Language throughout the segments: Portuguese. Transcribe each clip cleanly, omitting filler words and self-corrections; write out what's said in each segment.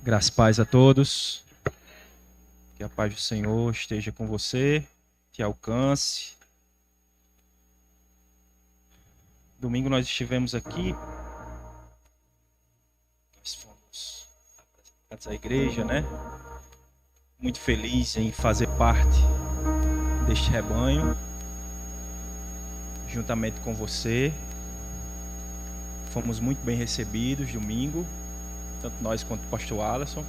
Graças e paz a todos. Que a paz do Senhor esteja com você, te alcance. Domingo nós estivemos aqui, nós fomos representantes da igreja, né? Muito feliz em fazer parte deste rebanho, juntamente com você. Fomos muito bem recebidos domingo, tanto nós quanto o pastor Alisson.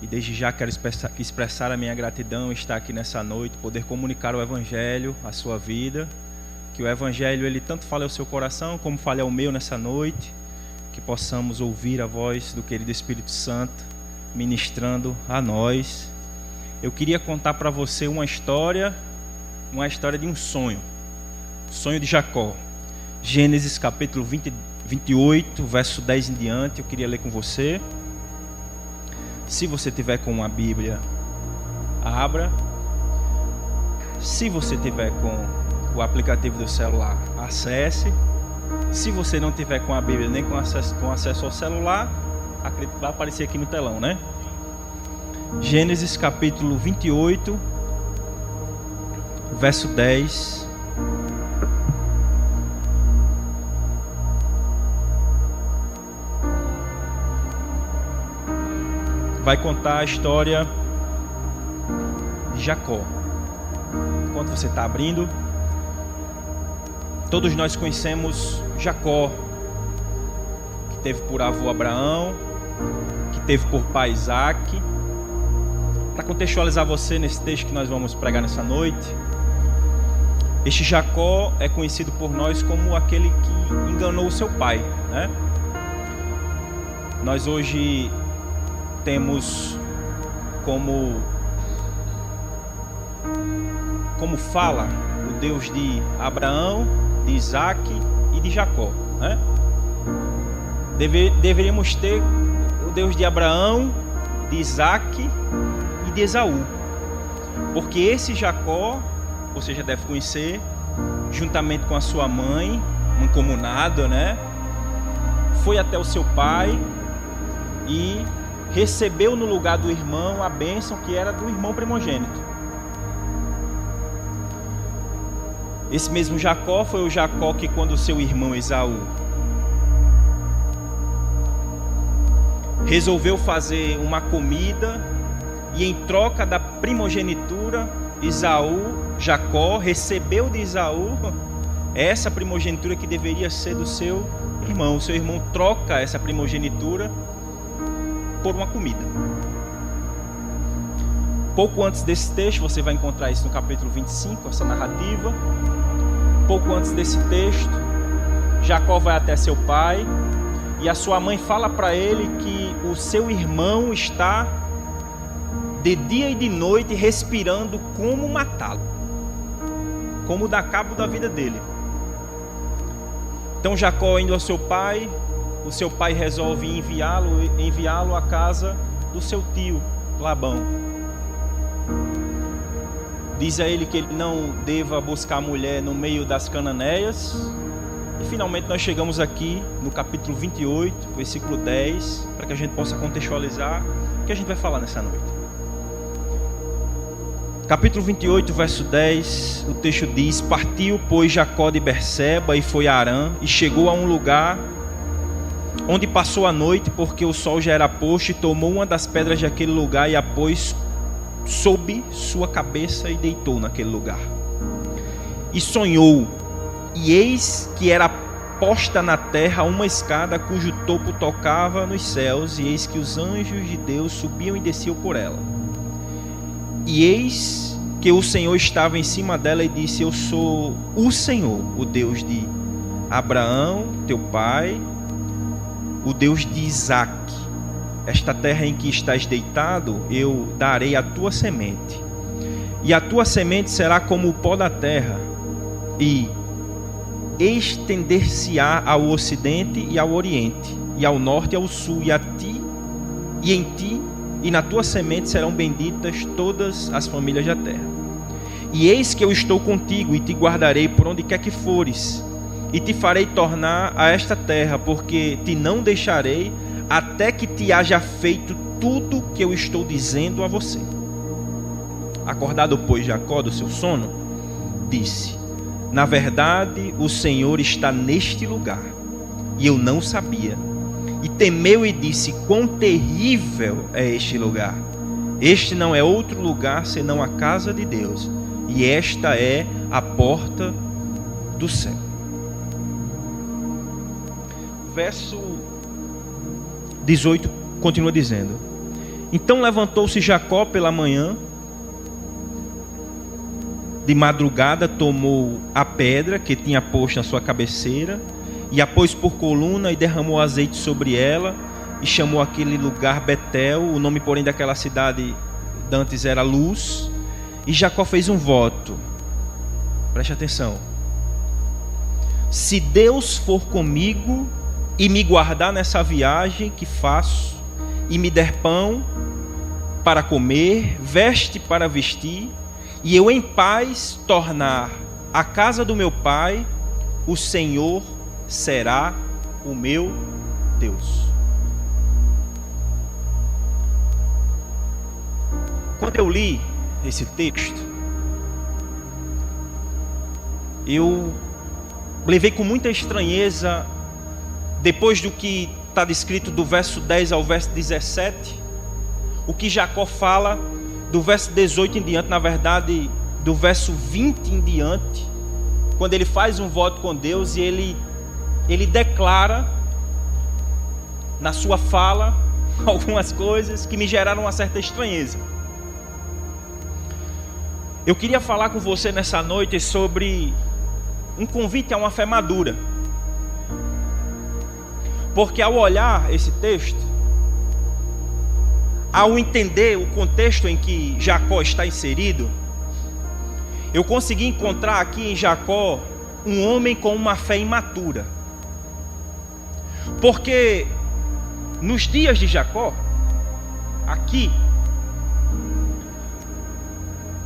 E desde já quero expressar a minha gratidão, estar aqui nessa noite, poder comunicar o Evangelho, a sua vida. Que o Evangelho, ele tanto fale ao seu coração, como fale ao meu nessa noite. Que possamos ouvir a voz do querido Espírito Santo, ministrando a nós. Eu queria contar para você uma história de um sonho. O sonho de Jacó. Gênesis capítulo 28, verso 10 em diante, eu queria ler com você. Se você tiver com uma Bíblia, abra. Se você tiver com o aplicativo do celular, acesse. Se você não tiver com a Bíblia nem com acesso ao celular, acredito que vai aparecer aqui no telão, né? Gênesis capítulo 28, verso 10. Vai contar a história de Jacó. Enquanto você está abrindo, todos nós conhecemos Jacó, que teve por avô Abraão, que teve por pai Isaac. Para contextualizar você nesse texto que nós vamos pregar nessa noite, este Jacó é conhecido por nós como aquele que enganou o seu pai, né? Nós hoje temos como fala o Deus de Abraão, de Isaac e de Jacó, né? Deveríamos ter o Deus de Abraão, de Isaac e de Esaú, porque esse Jacó, você já deve conhecer, juntamente com a sua mãe, mancomunado, né? Foi até o seu pai e recebeu no lugar do irmão a bênção que era do irmão primogênito. Esse mesmo Jacó foi o Jacó que, quando seu irmão Esaú resolveu fazer uma comida, e em troca da primogenitura, Jacó recebeu de Esaú essa primogenitura que deveria ser do seu irmão. O seu irmão troca essa primogenitura por uma comida. Pouco antes desse texto, você vai encontrar isso no capítulo 25, essa narrativa. Pouco antes desse texto, Jacó vai até seu pai e a sua mãe fala para ele que o seu irmão está de dia e de noite respirando como matá-lo, como dar cabo da vida dele. Então Jacó, indo ao seu pai, o seu pai resolve enviá-lo à casa do seu tio Labão. Diz a ele que ele não deva buscar mulher no meio das cananeias. E finalmente nós chegamos aqui no capítulo 28, versículo 10, para que a gente possa contextualizar o que a gente vai falar nessa noite. Capítulo 28, verso 10, o texto diz: Partiu, pois, Jacó de Berseba e foi a Harã, e chegou a um lugar onde passou a noite, porque o sol já era posto, e tomou uma das pedras daquele lugar e a pôs sob sua cabeça e deitou naquele lugar. E sonhou, e eis que era posta na terra uma escada cujo topo tocava nos céus, e eis que os anjos de Deus subiam e desciam por ela. E eis que o Senhor estava em cima dela e disse: Eu sou o Senhor, o Deus de Abraão, teu pai, o Deus de Isaac. Esta terra em que estás deitado, eu darei a tua semente. E a tua semente será como o pó da terra, e estender-se-á ao ocidente e ao oriente, e ao norte e ao sul, e em ti e na tua semente serão benditas todas as famílias da terra. E eis que eu estou contigo, e te guardarei por onde quer que fores, e te farei tornar a esta terra, porque te não deixarei, até que te haja feito tudo que eu estou dizendo a você. Acordado, pois, Jacó do seu sono, disse: na verdade, o Senhor está neste lugar, e eu não sabia. E temeu e disse: quão terrível é este lugar! Este não é outro lugar senão a casa de Deus, e esta é a porta do céu. Verso 18 continua dizendo: então levantou-se Jacó pela manhã, de madrugada tomou a pedra que tinha posto na sua cabeceira, e a pôs por coluna, e derramou azeite sobre ela, e chamou aquele lugar Betel. O nome, porém, daquela cidade dantes era Luz. E Jacó fez um voto. Preste atenção: se Deus for comigo e me guardar nessa viagem que faço, e me der pão para comer, veste para vestir, e eu em paz tornar a casa do meu pai, o Senhor será o meu Deus. Quando eu li esse texto, eu levei com muita estranheza, depois do que está descrito do verso 10 ao verso 17, o que Jacó fala do verso 18 em diante, na verdade, do verso 20 em diante, quando ele faz um voto com Deus e ele declara na sua fala algumas coisas que me geraram uma certa estranheza. Eu queria falar com você nessa noite sobre um convite a uma fé madura. Porque ao olhar esse texto, ao entender o contexto em que Jacó está inserido, eu consegui encontrar aqui em Jacó um homem com uma fé imatura. Porque nos dias de Jacó, aqui,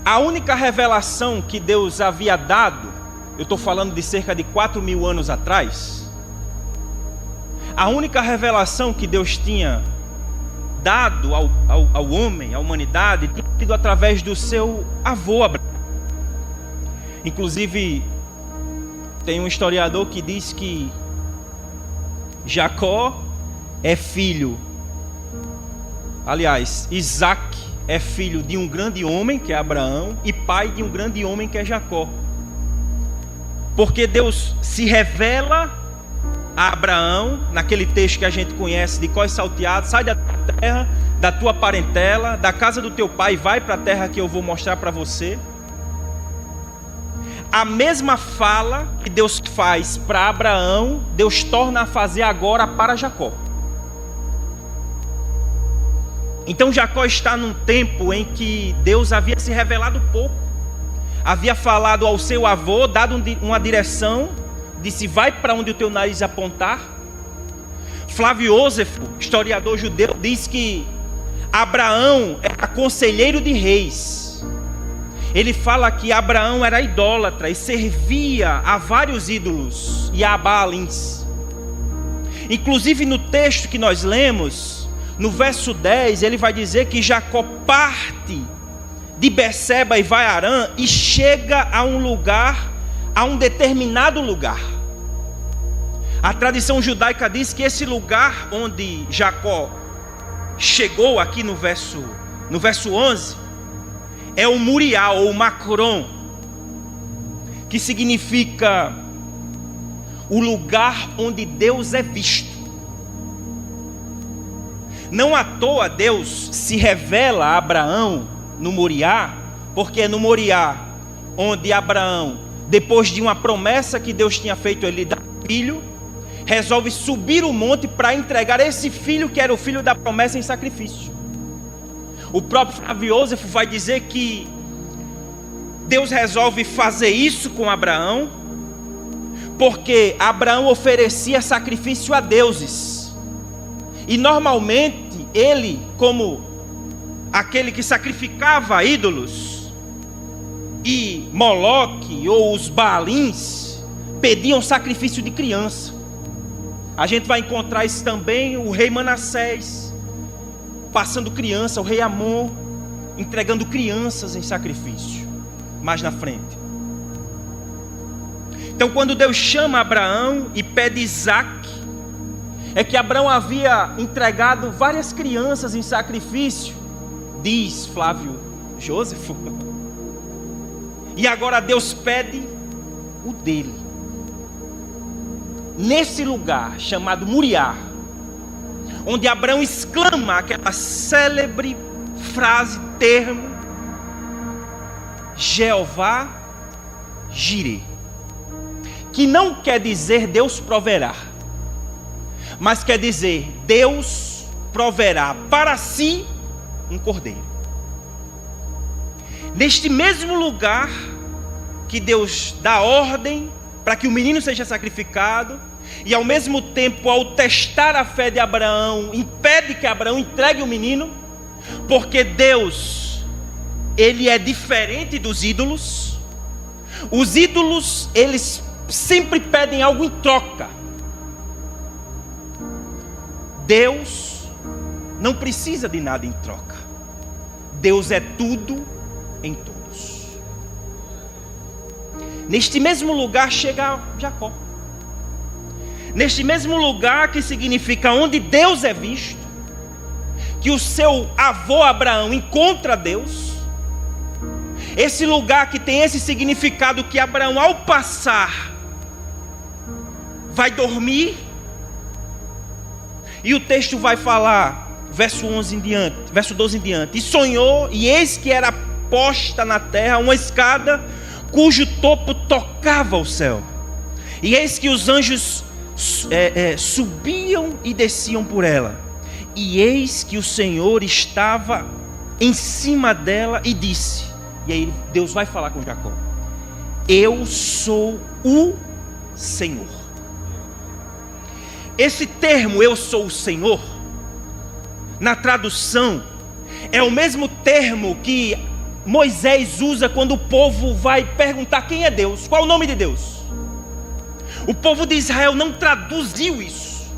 a única revelação que Deus havia dado, eu estou falando de cerca de 4.000 anos atrás, a única revelação que Deus tinha dado ao homem, à humanidade, tinha sido através do seu avô Abraão. Inclusive, tem um historiador que diz que Jacó é filho, aliás, Isaac é filho de um grande homem, que é Abraão, e pai de um grande homem, que é Jacó. Porque Deus se revela a Abraão, naquele texto que a gente conhece, de cós salteados: sai da tua terra, da tua parentela, da casa do teu pai, vai para a terra que eu vou mostrar para você. A mesma fala que Deus faz para Abraão, Deus torna a fazer agora para Jacó. Então Jacó está num tempo em que Deus havia se revelado pouco, havia falado ao seu avô, dado uma direção, disse: vai para onde o teu nariz apontar. Flávio Jósefo, historiador judeu, diz que Abraão era conselheiro de reis. Ele fala que Abraão era idólatra e servia a vários ídolos e a Baalins. Inclusive no texto que nós lemos, no verso 10, ele vai dizer que Jacó parte de Berseba e vai a Harã e chega a um lugar, a um determinado lugar. A tradição judaica diz que esse lugar onde Jacó chegou aqui no verso 11, é o Moriá ou Macron, que significa o lugar onde Deus é visto. Não à toa Deus se revela a Abraão no Moriá, porque é no Moriá onde Abraão, depois de uma promessa que Deus tinha feito a ele dar filho, resolve subir o monte para entregar esse filho, que era o filho da promessa, em sacrifício. O próprio Flávio Jósefo vai dizer que Deus resolve fazer isso com Abraão, porque Abraão oferecia sacrifício a deuses. E normalmente ele, como aquele que sacrificava ídolos, e Moloque ou os Baalins pediam sacrifício de criança. A gente vai encontrar isso também, o rei Manassés, passando criança, o rei Amon, entregando crianças em sacrifício, mais na frente. Então quando Deus chama Abraão e pede Isaac, é que Abraão havia entregado várias crianças em sacrifício, diz Flávio Jósefo. E agora Deus pede o dele. Nesse lugar chamado Moriá, onde Abraão exclama aquela célebre frase, termo, Jeová Jireh, que não quer dizer Deus proverá, mas quer dizer Deus proverá para si um cordeiro. Neste mesmo lugar que Deus dá ordem para que o menino seja sacrificado, e ao mesmo tempo, ao testar a fé de Abraão, impede que Abraão entregue o menino, porque Deus, ele é diferente dos ídolos. Os ídolos, eles sempre pedem algo em troca. Deus não precisa de nada em troca. Deus é tudo em todos. Neste mesmo lugar chega Jacó. Neste mesmo lugar que significa onde Deus é visto, que o seu avô Abraão encontra Deus. Esse lugar que tem esse significado que Abraão, ao passar, vai dormir. E o texto vai falar, verso 11 em diante, verso 12 em diante. E sonhou, e eis que era posta na terra uma escada, cujo topo tocava o céu. E eis que os anjos subiam e desciam por ela. E eis que o Senhor estava em cima dela e disse, e aí Deus vai falar com Jacó: eu sou o Senhor. Esse termo, eu sou o Senhor, na tradução, é o mesmo termo que Moisés usa quando o povo vai perguntar quem é Deus, qual é o nome de Deus. O povo de Israel não traduziu isso.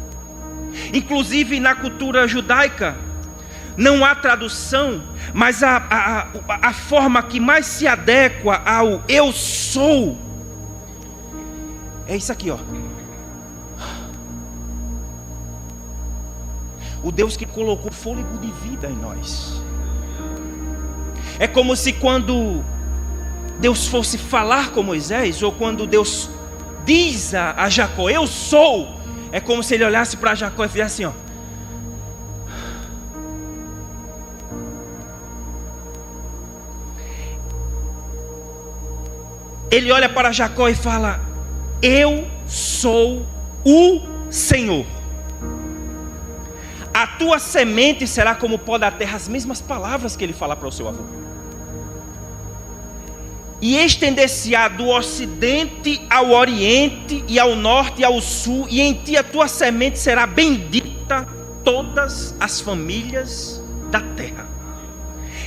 Inclusive na cultura judaica não há tradução, mas a forma que mais se adequa ao eu sou é isso aqui, ó. O Deus que colocou fôlego de vida em nós. É como se quando Deus fosse falar com Moisés, ou quando Deus diz a Jacó, eu sou, é como se ele olhasse para Jacó e fizesse assim, ó. Ele olha para Jacó e fala, eu sou o Senhor. A tua semente será como o pó da terra, as mesmas palavras que ele fala para o seu avô. E estender-se-á do ocidente ao oriente, e ao norte e ao sul, e em ti a tua semente será bendita todas as famílias da terra.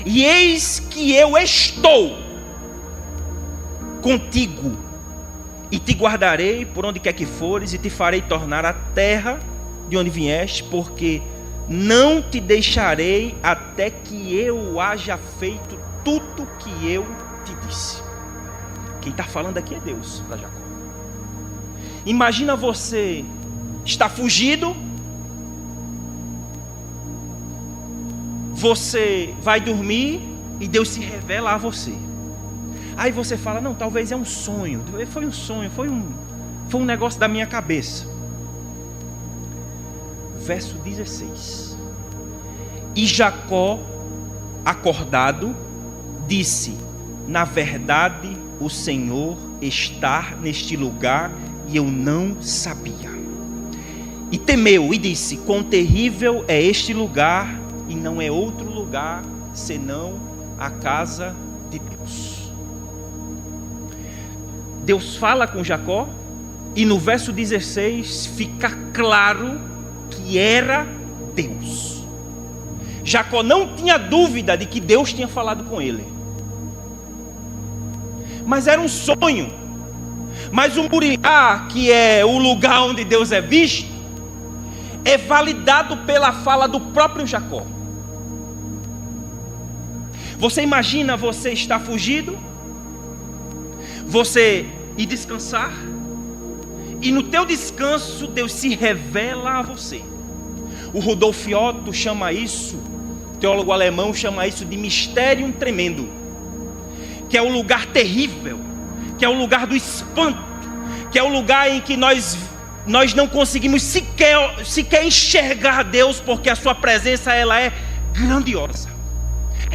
E eis que eu estou contigo, e te guardarei por onde quer que fores, e te farei tornar a terra de onde vieste, porque não te deixarei até que eu haja feito tudo que eu te disse. Quem está falando aqui é Deus para Jacó. Imagina você está fugido, você vai dormir e Deus se revela a você. Aí você fala, não, talvez é um sonho. Foi um sonho, foi um negócio da minha cabeça. Verso 16. E Jacó, acordado, disse, na verdade o Senhor está neste lugar e eu não sabia. E temeu e disse, quão terrível é este lugar, e não é outro lugar senão a casa de Deus. Deus fala com Jacó, e no verso 16 fica claro que era Deus. Jacó não tinha dúvida de que Deus tinha falado com ele. Mas era um sonho. Mas o Moriá, que é o lugar onde Deus é visto, é validado pela fala do próprio Jacó. Você imagina você estar fugido, você ir descansar, e no teu descanso Deus se revela a você. O Rudolf Otto chama isso, teólogo alemão, chama isso de mistério tremendo, que é o lugar terrível, que é o lugar do espanto, que é o lugar em que nós não conseguimos sequer enxergar Deus, porque a sua presença ela é grandiosa.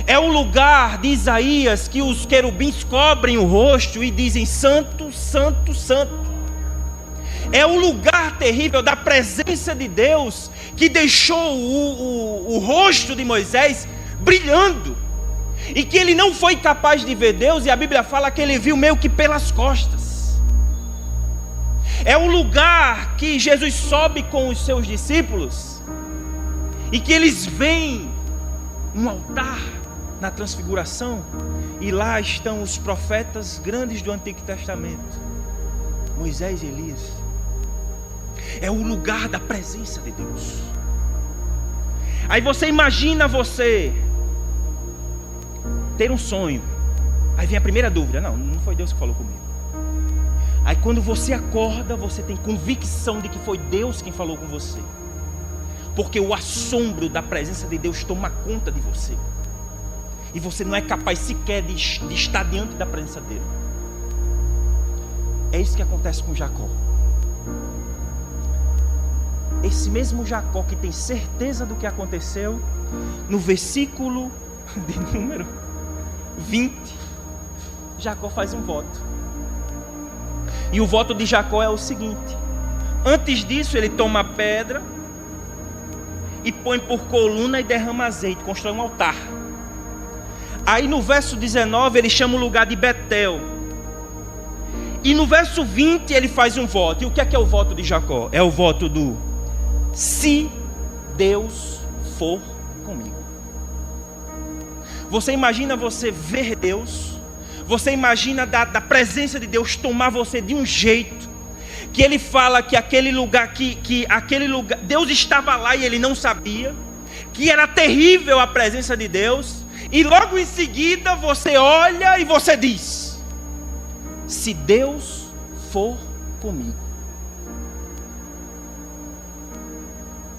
É o lugar de Isaías que os querubins cobrem o rosto e dizem: Santo, Santo, Santo. É o lugar terrível da presença de Deus que deixou o rosto de Moisés brilhando, e que ele não foi capaz de ver Deus, e a Bíblia fala que ele viu meio que pelas costas. É o lugar que Jesus sobe com os seus discípulos e que eles veem um altar na transfiguração, e lá estão os profetas grandes do Antigo Testamento, Moisés e Elias. É o lugar da presença de Deus. Aí você imagina você ter um sonho, aí vem a primeira dúvida: não foi Deus que falou comigo. Aí quando você acorda, você tem convicção de que foi Deus quem falou com você, porque o assombro da presença de Deus toma conta de você, e você não é capaz sequer de estar diante da presença dele. É isso que acontece com Jacó. Esse mesmo Jacó que tem certeza do que aconteceu, no versículo de número 20, Jacó faz um voto. E o voto de Jacó é o seguinte: antes disso ele toma a pedra e põe por coluna e derrama azeite, constrói um altar. Aí no verso 19 ele chama o lugar de Betel. E no verso 20 ele faz um voto. E o que é o voto de Jacó? É o voto do: se Deus for comigo. Você imagina você ver Deus, você imagina da presença de Deus tomar você de um jeito, que ele fala que aquele lugar, aquele lugar, Deus estava lá e ele não sabia, que era terrível a presença de Deus, e logo em seguida você olha e você diz: se Deus for comigo.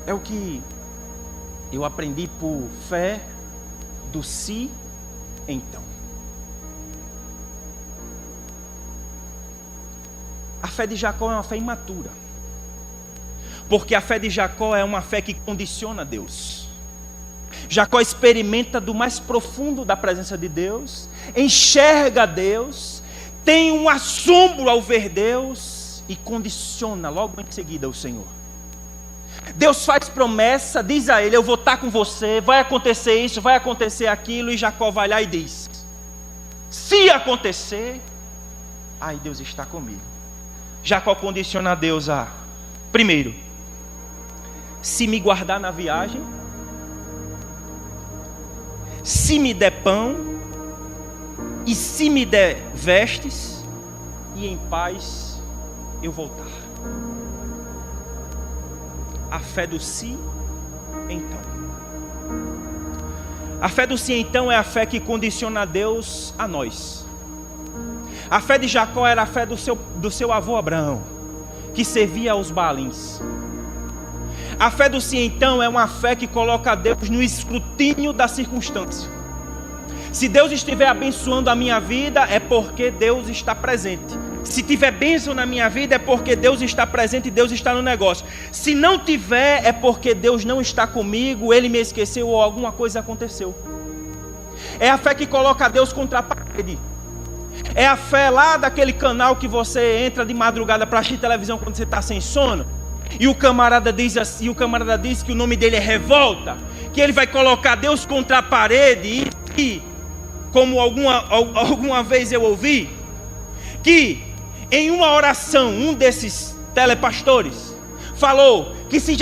É o que eu aprendi por fé do se então. A fé de Jacó é uma fé imatura, porque a fé de Jacó é uma fé que condiciona Deus. Jacó experimenta do mais profundo da presença de Deus, enxerga Deus, tem um assombro ao ver Deus e condiciona logo em seguida o Senhor. Deus faz promessa, diz a ele: eu vou estar com você, vai acontecer isso, vai acontecer aquilo, e Jacó vai lá e diz: se acontecer, aí Deus está comigo. Jacó condiciona a Deus a: primeiro, se me guardar na viagem, se me der pão, e se me der vestes, e em paz eu voltar. A fé do se então. A fé do se então é a fé que condiciona Deus a nós. A fé de Jacó era a fé do seu avô Abraão, que servia aos Baalins. A fé do se então é uma fé que coloca Deus no escrutínio da circunstância. Se Deus estiver abençoando a minha vida, é porque Deus está presente. Se tiver bênção na minha vida, é porque Deus está presente e Deus está no negócio. Se não tiver, é porque Deus não está comigo, Ele me esqueceu ou alguma coisa aconteceu. É a fé que coloca Deus contra a parede. É a fé lá daquele canal que você entra de madrugada para assistir televisão quando você está sem sono, e o camarada diz assim, que o nome dele é revolta, que ele vai colocar Deus contra a parede, e como alguma vez eu ouvi, que em uma oração, um desses telepastores falou que se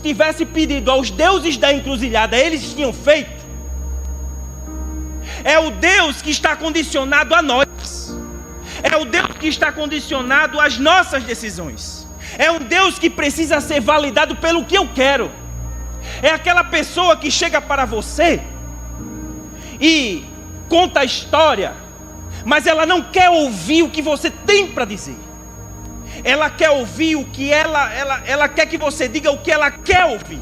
tivesse pedido aos deuses da encruzilhada, eles tinham feito. É o Deus que está condicionado a nós. É o Deus que está condicionado às nossas decisões. É um Deus que precisa ser validado pelo que eu quero. É aquela pessoa que chega para você e conta a história, mas ela não quer ouvir o que você tem para dizer. Ela quer ouvir o que ela quer que você diga o que ela quer ouvir.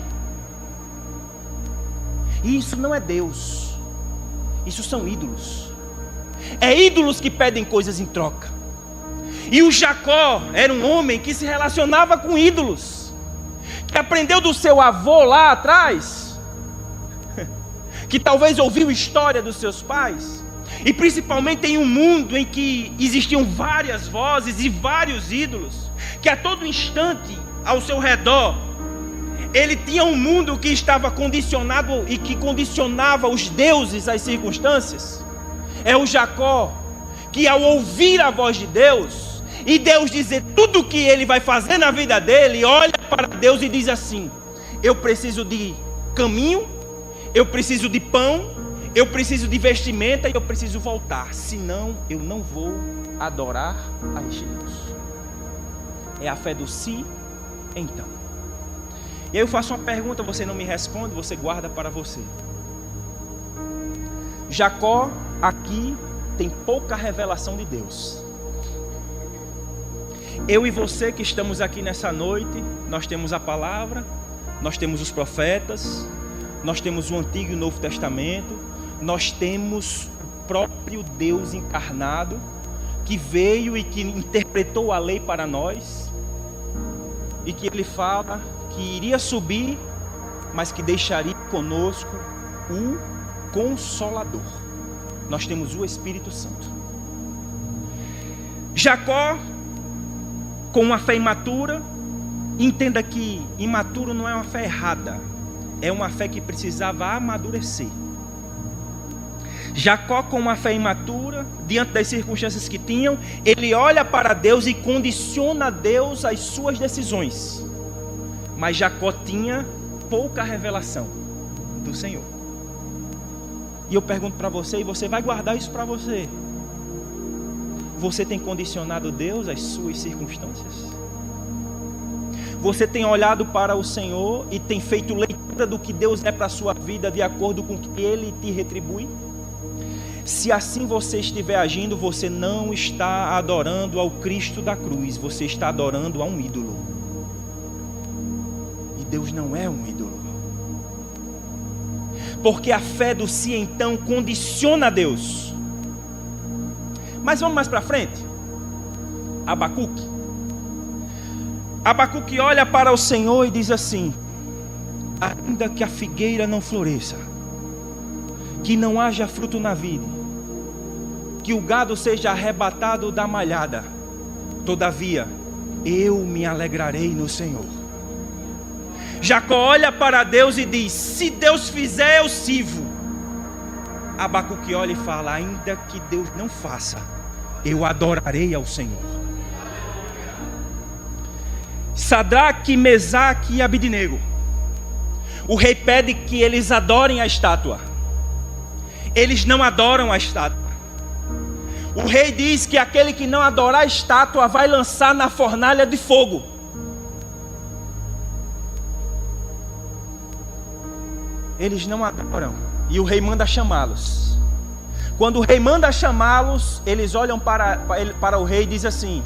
E isso não é Deus. Isso são ídolos. É ídolos que pedem coisas em troca. E o Jacó era um homem que se relacionava com ídolos, que aprendeu do seu avô lá atrás, que talvez ouviu história dos seus pais, e principalmente em um mundo em que existiam várias vozes e vários ídolos, que a todo instante ao seu redor, ele tinha um mundo que estava condicionado e que condicionava os deuses às circunstâncias. É o Jacó que, ao ouvir a voz de Deus, e Deus dizer tudo o que ele vai fazer na vida dele, olha para Deus e diz assim: eu preciso de caminho, eu preciso de pão, eu preciso de vestimenta e eu preciso voltar, senão eu não vou adorar a este Deus. É a fé do si, então. E aí eu faço uma pergunta, você não me responde, você guarda para você. Jacó aqui tem pouca revelação de Deus. Eu e você que estamos aqui nessa noite, nós temos a palavra, nós temos os profetas, nós temos o Antigo e o Novo Testamento, nós temos o próprio Deus encarnado, que veio e que interpretou a lei para nós, e que ele fala que iria subir, mas que deixaria conosco o Consolador. Nós temos o Espírito Santo. Jacó, com uma fé imatura, entenda que imaturo não é uma fé errada, é uma fé que precisava amadurecer. Jacó, com uma fé imatura, diante das circunstâncias que tinham, ele olha para Deus e condiciona Deus às suas decisões. Mas Jacó tinha pouca revelação do Senhor. E eu pergunto para você, e você vai guardar isso para você: você tem condicionado Deus às suas circunstâncias? Você tem olhado para o Senhor e tem feito leitura do que Deus é para a sua vida de acordo com o que Ele te retribui? Se assim você estiver agindo, você não está adorando ao Cristo da cruz, você está adorando a um ídolo. E Deus não é um ídolo. Porque a fé do si então condiciona Deus. Mas vamos mais para frente. Abacuque olha para o Senhor e diz assim: ainda que a figueira não floresça, que não haja fruto na vide, que o gado seja arrebatado da malhada, todavia eu me alegrarei no Senhor. Jacó olha para Deus e diz: se Deus fizer, eu sirvo. Abacuque olha e fala: ainda que Deus não faça, eu adorarei ao Senhor. Sadraque, Mesaque e Abidnego, o rei pede que eles adorem a estátua. Eles não adoram a estátua. O rei diz que aquele que não adorar a estátua vai lançar na fornalha de fogo. Eles não adoram. E o rei manda chamá-los. Quando o rei manda chamá-los, eles olham para o rei e dizem assim: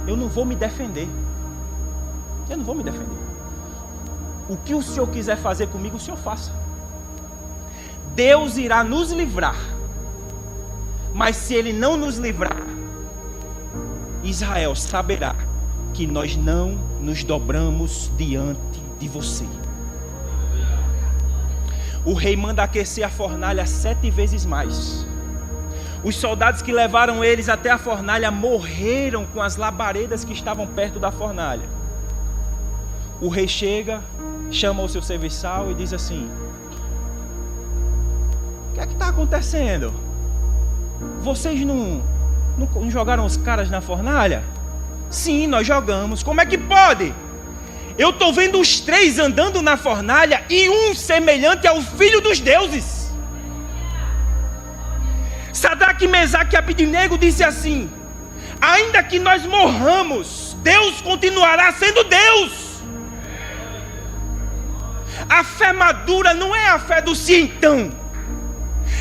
eu não vou me defender. Eu não vou me defender. O que o Senhor quiser fazer comigo, o Senhor faça. Deus irá nos livrar. Mas se Ele não nos livrar, Israel saberá que nós não nos dobramos diante de você. O rei manda aquecer a fornalha 7 vezes mais. Os soldados que levaram eles até a fornalha morreram com as labaredas que estavam perto da fornalha. O rei chega, chama o seu serviçal e diz assim: o que é que está acontecendo? Vocês não jogaram os caras na fornalha? Sim, nós jogamos. Como é que pode? Eu estou vendo os 3 andando na fornalha e um semelhante ao filho dos deuses. Sadraque, Mesaque e Abidnego disse assim: ainda que nós morramos Deus continuará sendo Deus. A fé madura não é a fé do sim então.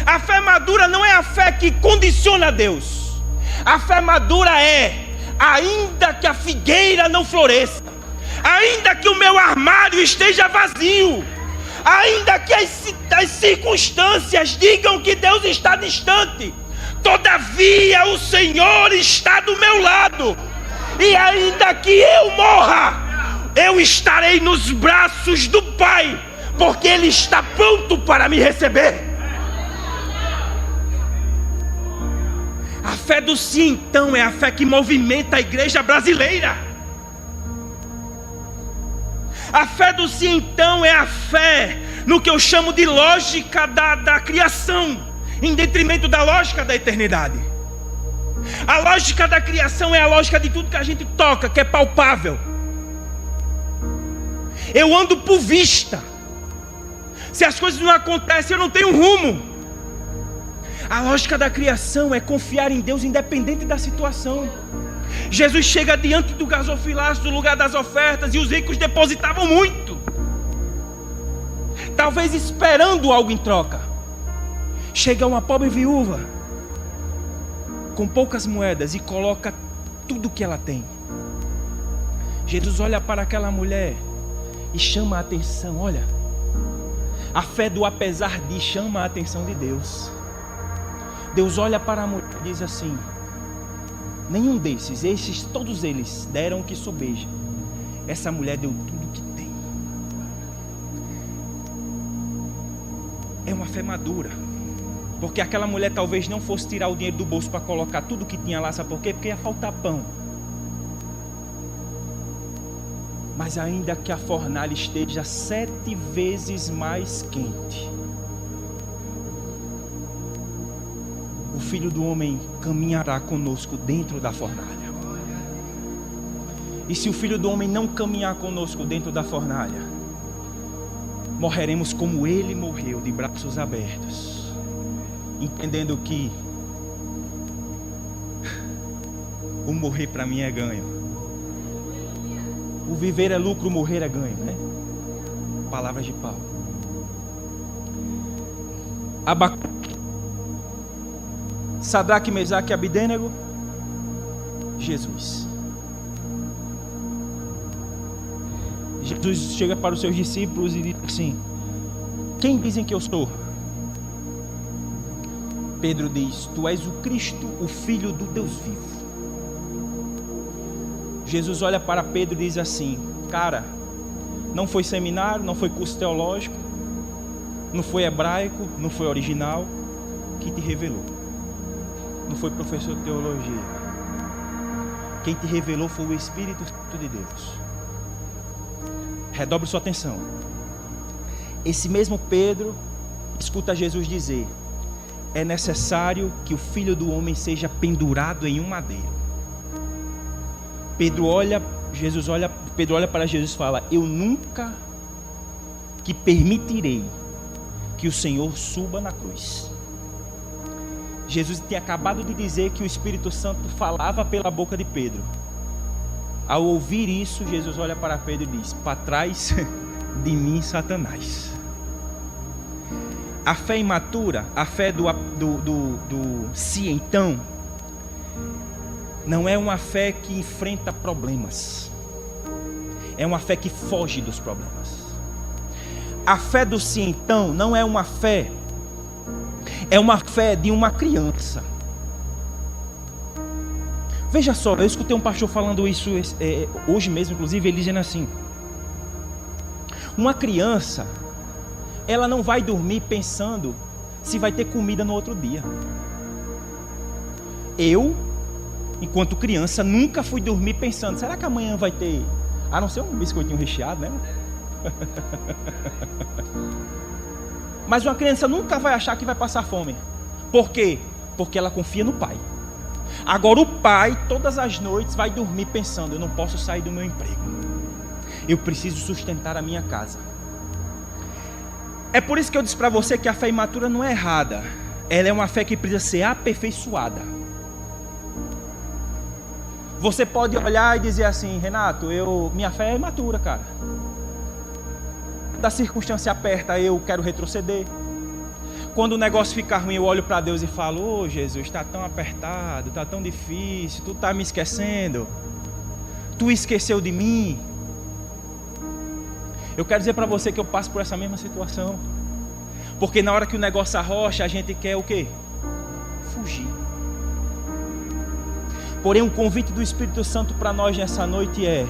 A fé madura não é a fé que condiciona Deus. A fé madura é: ainda que a figueira não floresça, ainda que o meu armário esteja vazio, ainda que as circunstâncias digam que Deus está distante, todavia o Senhor está do meu lado. E ainda que eu morra, eu estarei nos braços do Pai, porque Ele está pronto para me receber. A fé do sim então é a fé que movimenta a igreja brasileira. A fé do sim então é a fé no que eu chamo de lógica da criação, em detrimento da lógica da eternidade. A lógica da criação é a lógica de tudo que a gente toca, que é palpável. Eu ando por vista. Se as coisas não acontecem, eu não tenho rumo. A lógica da criação é confiar em Deus independente da situação. Jesus chega diante do gasofilácio, do lugar das ofertas, e os ricos depositavam muito, talvez esperando algo em troca. Chega uma pobre viúva com poucas moedas e coloca tudo que ela tem. Jesus olha para aquela mulher e chama a atenção. Olha, a fé do apesar de chama a atenção de Deus. Deus olha para a mulher e diz assim: nenhum desses, esses, todos eles deram o que sobeja. Essa mulher deu tudo o que tem. É uma fé madura. Porque aquela mulher talvez não fosse tirar o dinheiro do bolso para colocar tudo o que tinha lá. Sabe por quê? Porque ia faltar pão. Mas ainda que a fornalha esteja 7 vezes mais quente, o Filho do Homem caminhará conosco dentro da fornalha. E se o Filho do Homem não caminhar conosco dentro da fornalha, morreremos como Ele morreu, de braços abertos, entendendo que o morrer para mim é ganho. O viver é lucro, o morrer é ganho, né? Palavras de Paulo. Sadraque, Mesaque e Abidênego, Jesus. Jesus chega para os seus discípulos e diz assim: quem dizem que eu sou? Pedro diz: tu és o Cristo, o Filho do Deus vivo. Jesus olha para Pedro e diz assim: cara, não foi seminário, não foi curso teológico, não foi hebraico, não foi original que te revelou. Não foi professor de teologia. Quem te revelou foi o Espírito Santo de Deus. Redobre sua atenção. Esse mesmo Pedro escuta Jesus dizer: é necessário que o Filho do Homem seja pendurado em um madeiro. Pedro olha para Jesus e fala: eu nunca que permitirei que o Senhor suba na cruz. Jesus tinha acabado de dizer que o Espírito Santo falava pela boca de Pedro. Ao ouvir isso, Jesus olha para Pedro e diz: para trás de mim, Satanás. A fé imatura, a fé do se então, não é uma fé que enfrenta problemas. É uma fé que foge dos problemas. A fé do se então não é uma fé, é uma fé de uma criança. Veja só, eu escutei um pastor falando isso hoje mesmo, inclusive, ele dizendo assim: uma criança, ela não vai dormir pensando se vai ter comida no outro dia. Eu, enquanto criança, nunca fui dormir pensando: será que amanhã vai ter, a não ser um biscoitinho recheado, né? Mas uma criança nunca vai achar que vai passar fome. Por quê? Porque ela confia no pai. Agora o pai, todas as noites, vai dormir pensando: eu não posso sair do meu emprego, eu preciso sustentar a minha casa. É por isso que eu disse para você que a fé imatura não é errada. Ela é uma fé que precisa ser aperfeiçoada. Você pode olhar e dizer assim: Renato, minha fé é imatura, cara. Da circunstância aperta, eu quero retroceder. Quando o negócio fica ruim, eu olho para Deus e falo: ô Jesus, está tão apertado, está tão difícil, tu está me esquecendo, tu esqueceu de mim. Eu quero dizer para você que eu passo por essa mesma situação, porque na hora que o negócio arrocha, a gente quer o quê? Fugir. Porém, o convite do Espírito Santo para nós nessa noite é: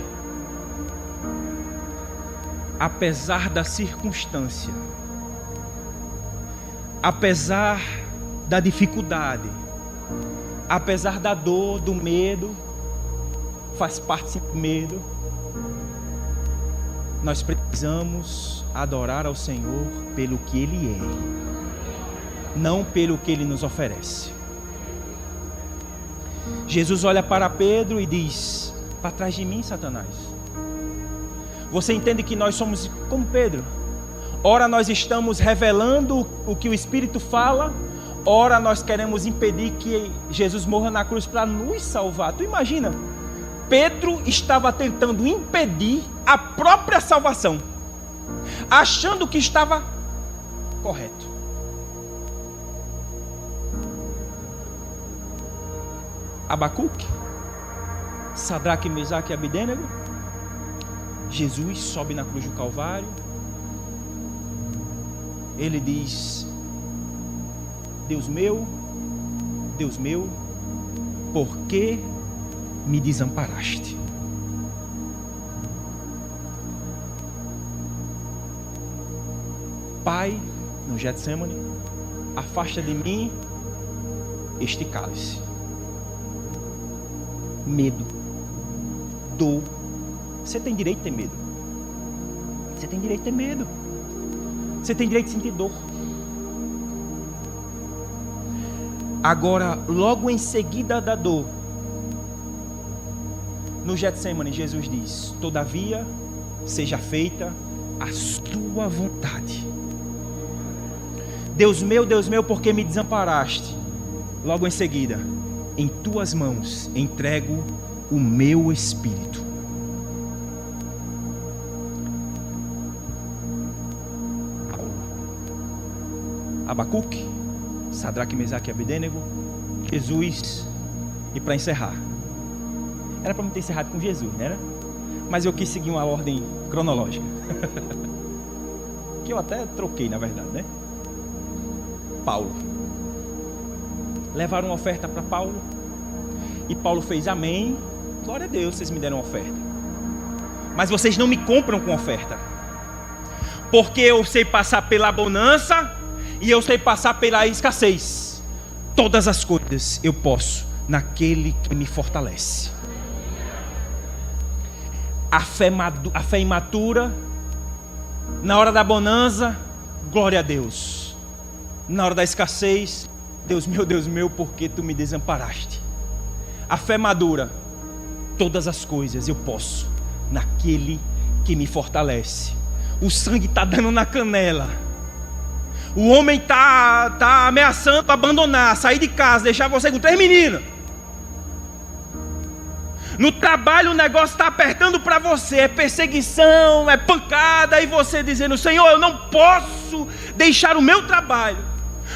apesar da circunstância, apesar da dificuldade, apesar da dor, do medo, faz parte do medo, nós precisamos adorar ao Senhor pelo que Ele é, não pelo que Ele nos oferece. Jesus olha para Pedro e diz: para trás de mim, Satanás. Você entende que nós somos como Pedro? Ora nós estamos revelando o que o Espírito fala, ora nós queremos impedir que Jesus morra na cruz para nos salvar. Tu imagina? Pedro estava tentando impedir a própria salvação, achando que estava correto. Abacuque, Sadraque, Mesaque e Abidênego. Jesus sobe na cruz do Calvário. Ele diz: Deus meu, por que me desamparaste? Pai, no Getsemane, afasta de mim este cálice. Medo, dor. Você tem direito de ter medo. Você tem direito de ter medo. Você tem direito de sentir dor. Agora, logo em seguida da dor, no Getsemane, Jesus diz: todavia, seja feita a sua vontade. Deus meu, por que me desamparaste? Logo em seguida: em tuas mãos entrego o meu espírito. Abacuque, Sadraque, Mesaque e Abidênego, Jesus. E para encerrar, era para me ter encerrado com Jesus, não era? Mas eu quis seguir uma ordem cronológica que eu até troquei, na verdade, né? Paulo. Levaram uma oferta para Paulo, e Paulo fez: amém, glória a Deus, vocês me deram uma oferta, mas vocês não me compram com oferta, porque eu sei passar pela bonança e eu sei passar pela escassez. Todas as coisas eu posso naquele que me fortalece. A fé imatura, na hora da bonança, glória a Deus. Na hora da escassez, Deus meu, por que tu me desamparaste? A fé madura: todas as coisas eu posso naquele que me fortalece. O sangue está dando na canela. O homem está ameaçando abandonar, sair de casa, deixar você com 3 meninos. No trabalho o negócio está apertando para você, é perseguição, é pancada, e você dizendo: Senhor, eu não posso deixar o meu trabalho.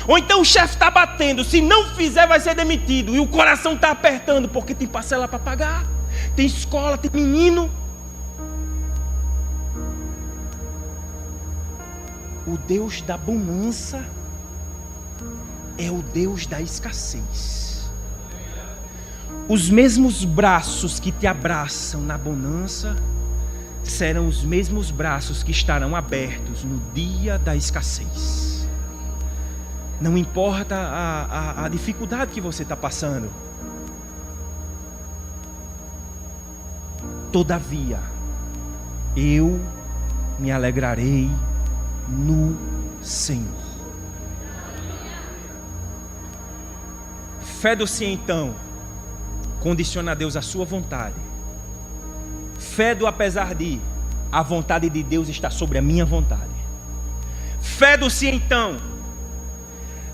Ou então o chefe está batendo, se não fizer vai ser demitido, e o coração está apertando porque tem parcela para pagar, tem escola, tem menino. O Deus da bonança é o Deus da escassez. Os mesmos braços que te abraçam na bonança serão os mesmos braços que estarão abertos no dia da escassez. Não importa a dificuldade que você está passando. Todavia, eu me alegrarei no Senhor. Fé do sim, então, condiciona a Deus a sua vontade. Fé do apesar de, a vontade de Deus está sobre a minha vontade. Fé do sim, então,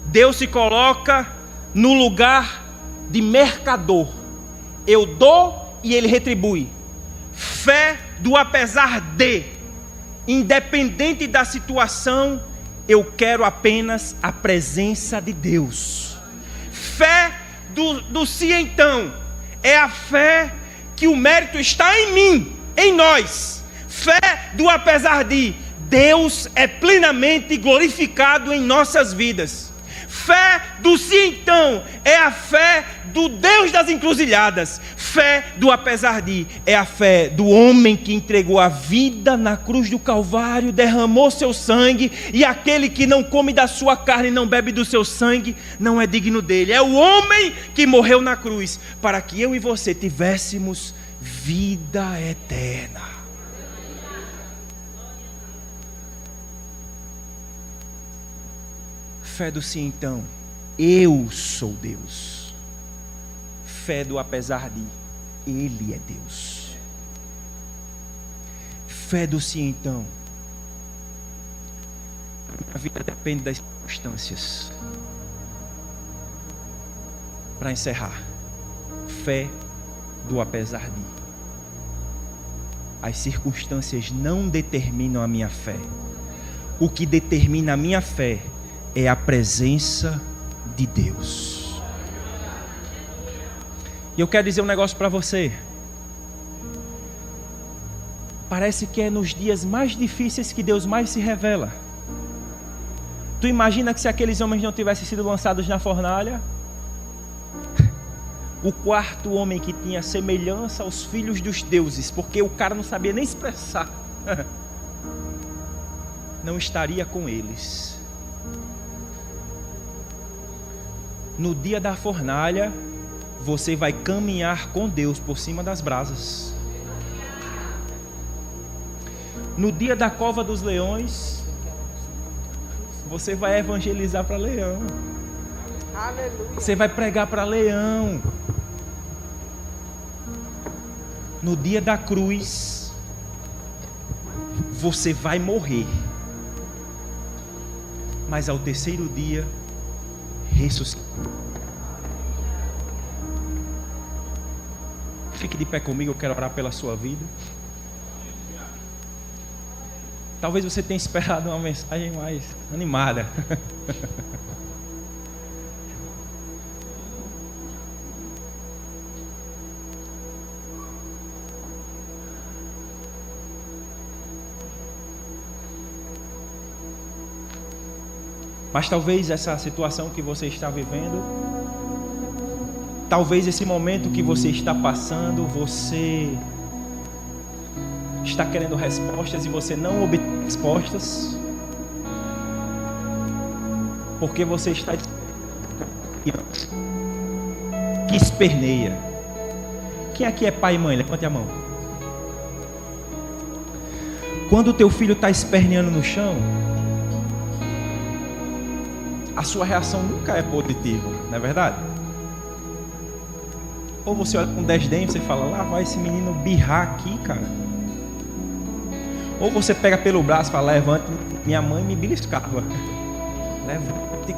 Deus se coloca no lugar de mercador. Eu dou e ele retribui. Fé do apesar de, independente da situação, eu quero apenas a presença de Deus. Fé do se então, é a fé que o mérito está em mim, em nós. Fé do apesar de, Deus é plenamente glorificado em nossas vidas. Fé do se então, é a fé do Deus das encruzilhadas. Fé do apesar de, é a fé do homem que entregou a vida na cruz do Calvário, derramou seu sangue, e aquele que não come da sua carne e não bebe do seu sangue, não é digno dele. É o homem que morreu na cruz, para que eu e você tivéssemos vida eterna. Fé do sim então, eu sou Deus. Fé do apesar de, Ele é Deus. Fé do sim então, a vida depende das circunstâncias. Para encerrar, fé do apesar de, as circunstâncias não determinam a minha fé. O que determina a minha fé é a presença de Deus. E eu quero dizer um negócio para você. Parece que é nos dias mais difíceis que Deus mais se revela. Tu imagina que se aqueles homens não tivessem sido lançados na fornalha, o quarto homem que tinha semelhança aos filhos dos deuses, porque o cara não sabia nem expressar, não estaria com eles. No dia da fornalha, você vai caminhar com Deus por cima das brasas. No dia da cova dos leões, você vai evangelizar para leão. Aleluia. Você vai pregar para leão. No dia da cruz, você vai morrer. Mas ao terceiro dia, ressuscitar. Fique de pé comigo, eu quero orar pela sua vida. Talvez você tenha esperado uma mensagem mais animada. Mas talvez essa situação que você está vivendo, talvez esse momento que você está passando, você está querendo respostas e você não obtém respostas, porque você está que esperneia. Quem aqui é pai e mãe? Levante a mão. Quando o teu filho está esperneando no chão, a sua reação nunca é positiva, não é verdade? Ou você olha com desdém e você fala, lá vai esse menino birrar aqui, cara. Ou você pega pelo braço e fala, levante, minha mãe me beliscava. Levante.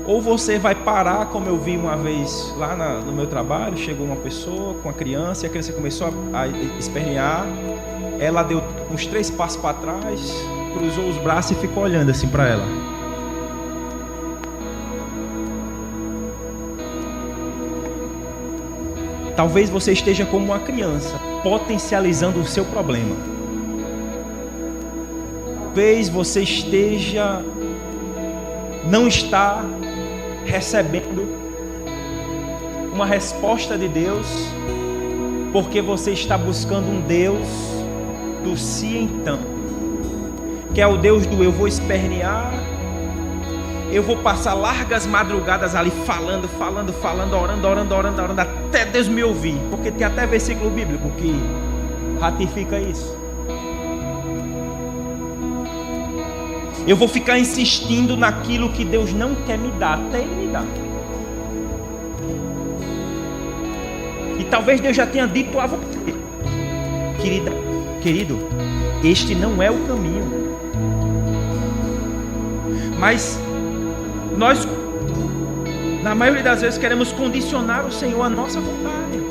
Ou você vai parar, como eu vi uma vez lá no meu trabalho, chegou uma pessoa com uma criança, e a criança começou a espernear, ela deu uns 3 passos para trás, cruzou os braços e ficou olhando assim para ela. Talvez você esteja como uma criança, potencializando o seu problema. Talvez você não está recebendo uma resposta de Deus, porque você está buscando um Deus do se então, que é o Deus do eu vou espernear, eu vou passar largas madrugadas ali falando, orando, até Deus me ouvir, porque tem até versículo bíblico que ratifica isso. Eu vou ficar insistindo naquilo que Deus não quer me dar, até Ele me dar. E talvez Deus já tenha dito a você, querido, este não é o caminho. Mas Na maioria das vezes queremos condicionar o Senhor à nossa vontade.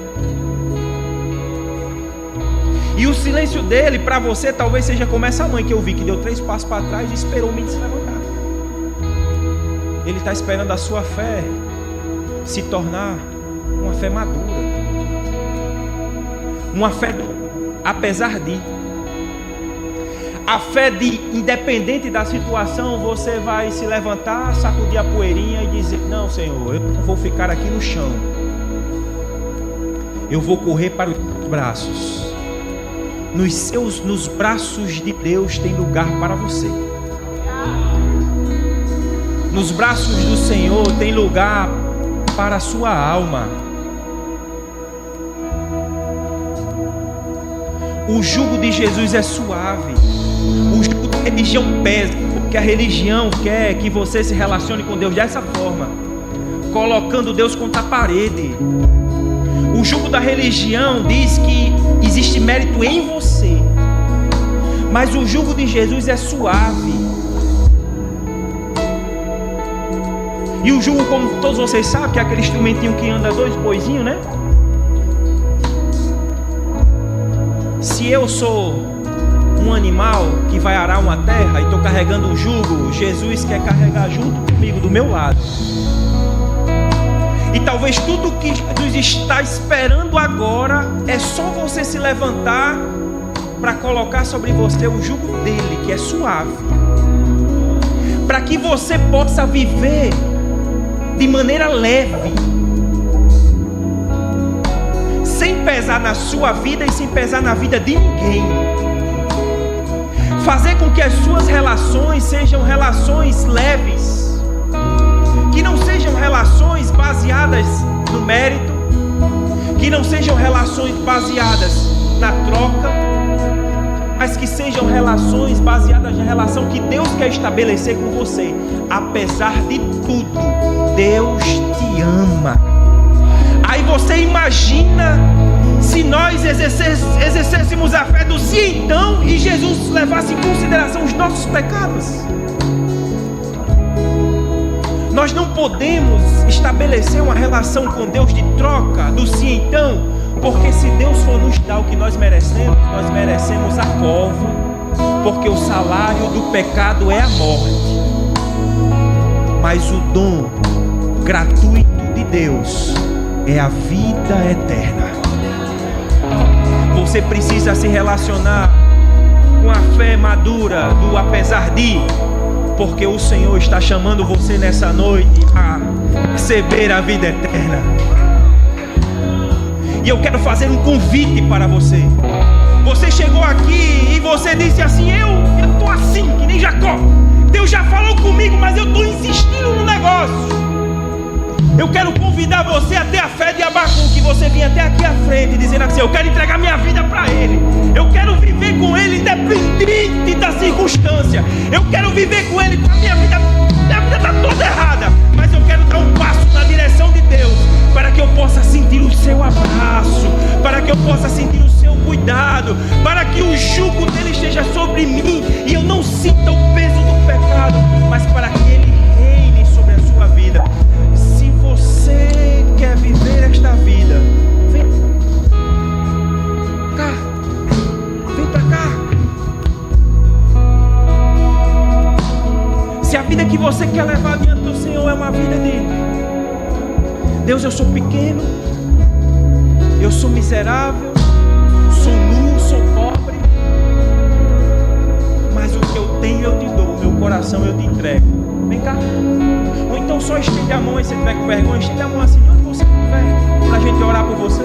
E o silêncio dele para você talvez seja como essa mãe que eu vi, que deu 3 passos para trás e esperou o menino se levantar. Ele está esperando a sua fé se tornar uma fé madura. Uma fé apesar de. A fé de, independente da situação, você vai se levantar, sacudir a poeirinha e dizer: não, Senhor, eu não vou ficar aqui no chão. Eu vou correr para os braços. Nos braços de Deus tem lugar para você. Nos braços do Senhor tem lugar para a sua alma. O jugo de Jesus é suave. O jugo da religião pesa, porque a religião quer que você se relacione com Deus dessa forma, colocando Deus contra a parede. O jugo da religião diz que existe mérito em você, mas o jugo de Jesus é suave. E o jugo, como todos vocês sabem, que é aquele instrumentinho que anda 2 boizinhos, né? Se eu sou um animal que vai arar uma terra e estou carregando um jugo, Jesus quer carregar junto comigo, do meu lado. E talvez tudo que Jesus está esperando agora é só você se levantar para colocar sobre você o jugo dele, que é suave, para que você possa viver de maneira leve, sem pesar na sua vida e sem pesar na vida de ninguém. Fazer com que as suas relações sejam relações leves, que não sejam relações baseadas no mérito, que não sejam relações baseadas na troca, mas que sejam relações baseadas na relação que Deus quer estabelecer com você. Apesar de tudo, Deus te ama. Aí você imagina se nós exercêssemos a fé do sim então e Jesus levasse em consideração os nossos pecados. Nós não podemos estabelecer uma relação com Deus de troca, do sim então, porque se Deus for nos dar o que nós merecemos a cova, porque o salário do pecado é a morte, mas o dom gratuito de Deus é a vida eterna. Você precisa se relacionar com a fé madura do apesar de, porque o Senhor está chamando você nessa noite a receber a vida eterna. E eu quero fazer um convite para você. Você chegou aqui e você disse assim: eu estou assim, que nem Jacó. Deus já falou comigo, mas eu estou insistindo no negócio. Eu quero convidar você a ter a fé de Abacuque, que você vinha até aqui à frente dizendo assim: eu quero entregar minha vida para Ele. Eu quero viver com Ele independente da circunstância. Eu quero viver com Ele com a minha vida. Minha vida está toda errada, mas eu quero dar um passo na direção de Deus, para que eu possa sentir o seu abraço, para que eu possa sentir o seu cuidado, para que o jugo dele esteja sobre mim e eu não sinta o peso do pecado, mas para que ele reine sobre a sua vida. Se você quer viver esta vida, vem cá, vem pra cá. Se a vida que você quer levar diante do Senhor é uma vida de Deus, eu sou pequeno, eu sou miserável, sou nu, sou pobre, mas o que eu tenho eu te dou, meu coração eu te entrego. Vem cá. Ou então só estende a mão, e se tiver com vergonha, estende a mão assim, onde você estiver, para a gente orar por você.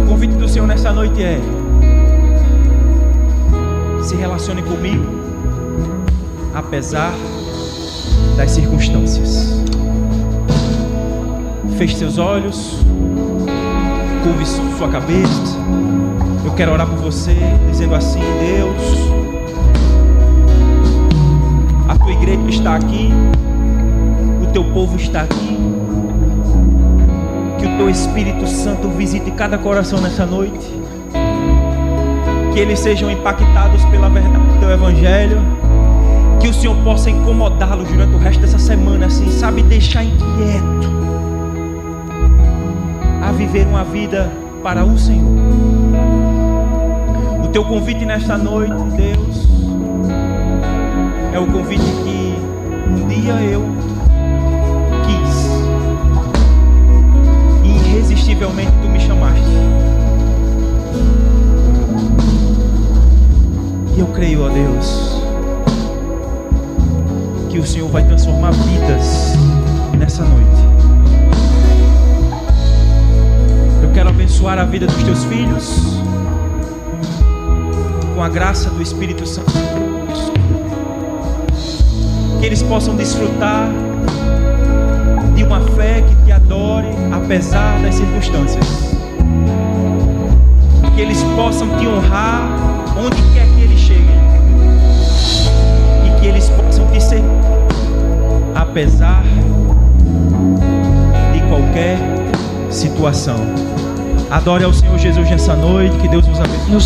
O convite do Senhor nessa noite é: se relacione comigo, apesar das circunstâncias. Feche seus olhos, curve sua cabeça. Eu quero orar por você, dizendo assim: Deus, a tua igreja está aqui, o teu povo está aqui. Que o teu Espírito Santo visite cada coração nessa noite, que eles sejam impactados pela verdade do teu Evangelho, Que o Senhor possa incomodá-los durante o resto dessa semana, assim, sabe, deixar inquieto a viver uma vida para o Senhor. O teu convite nesta noite, Deus, é o convite que um dia eu quis e irresistivelmente tu me chamaste. E eu creio, ó Deus, que o Senhor vai transformar vidas nessa noite. Eu quero abençoar a vida dos teus filhos com a graça do Espírito Santo. Que eles possam desfrutar de uma fé que te adore apesar das circunstâncias. Que eles possam te honrar onde quer que eles cheguem. E que eles possam te servir apesar de qualquer situação. Adore ao Senhor Jesus nessa noite. Que Deus vos abençoe.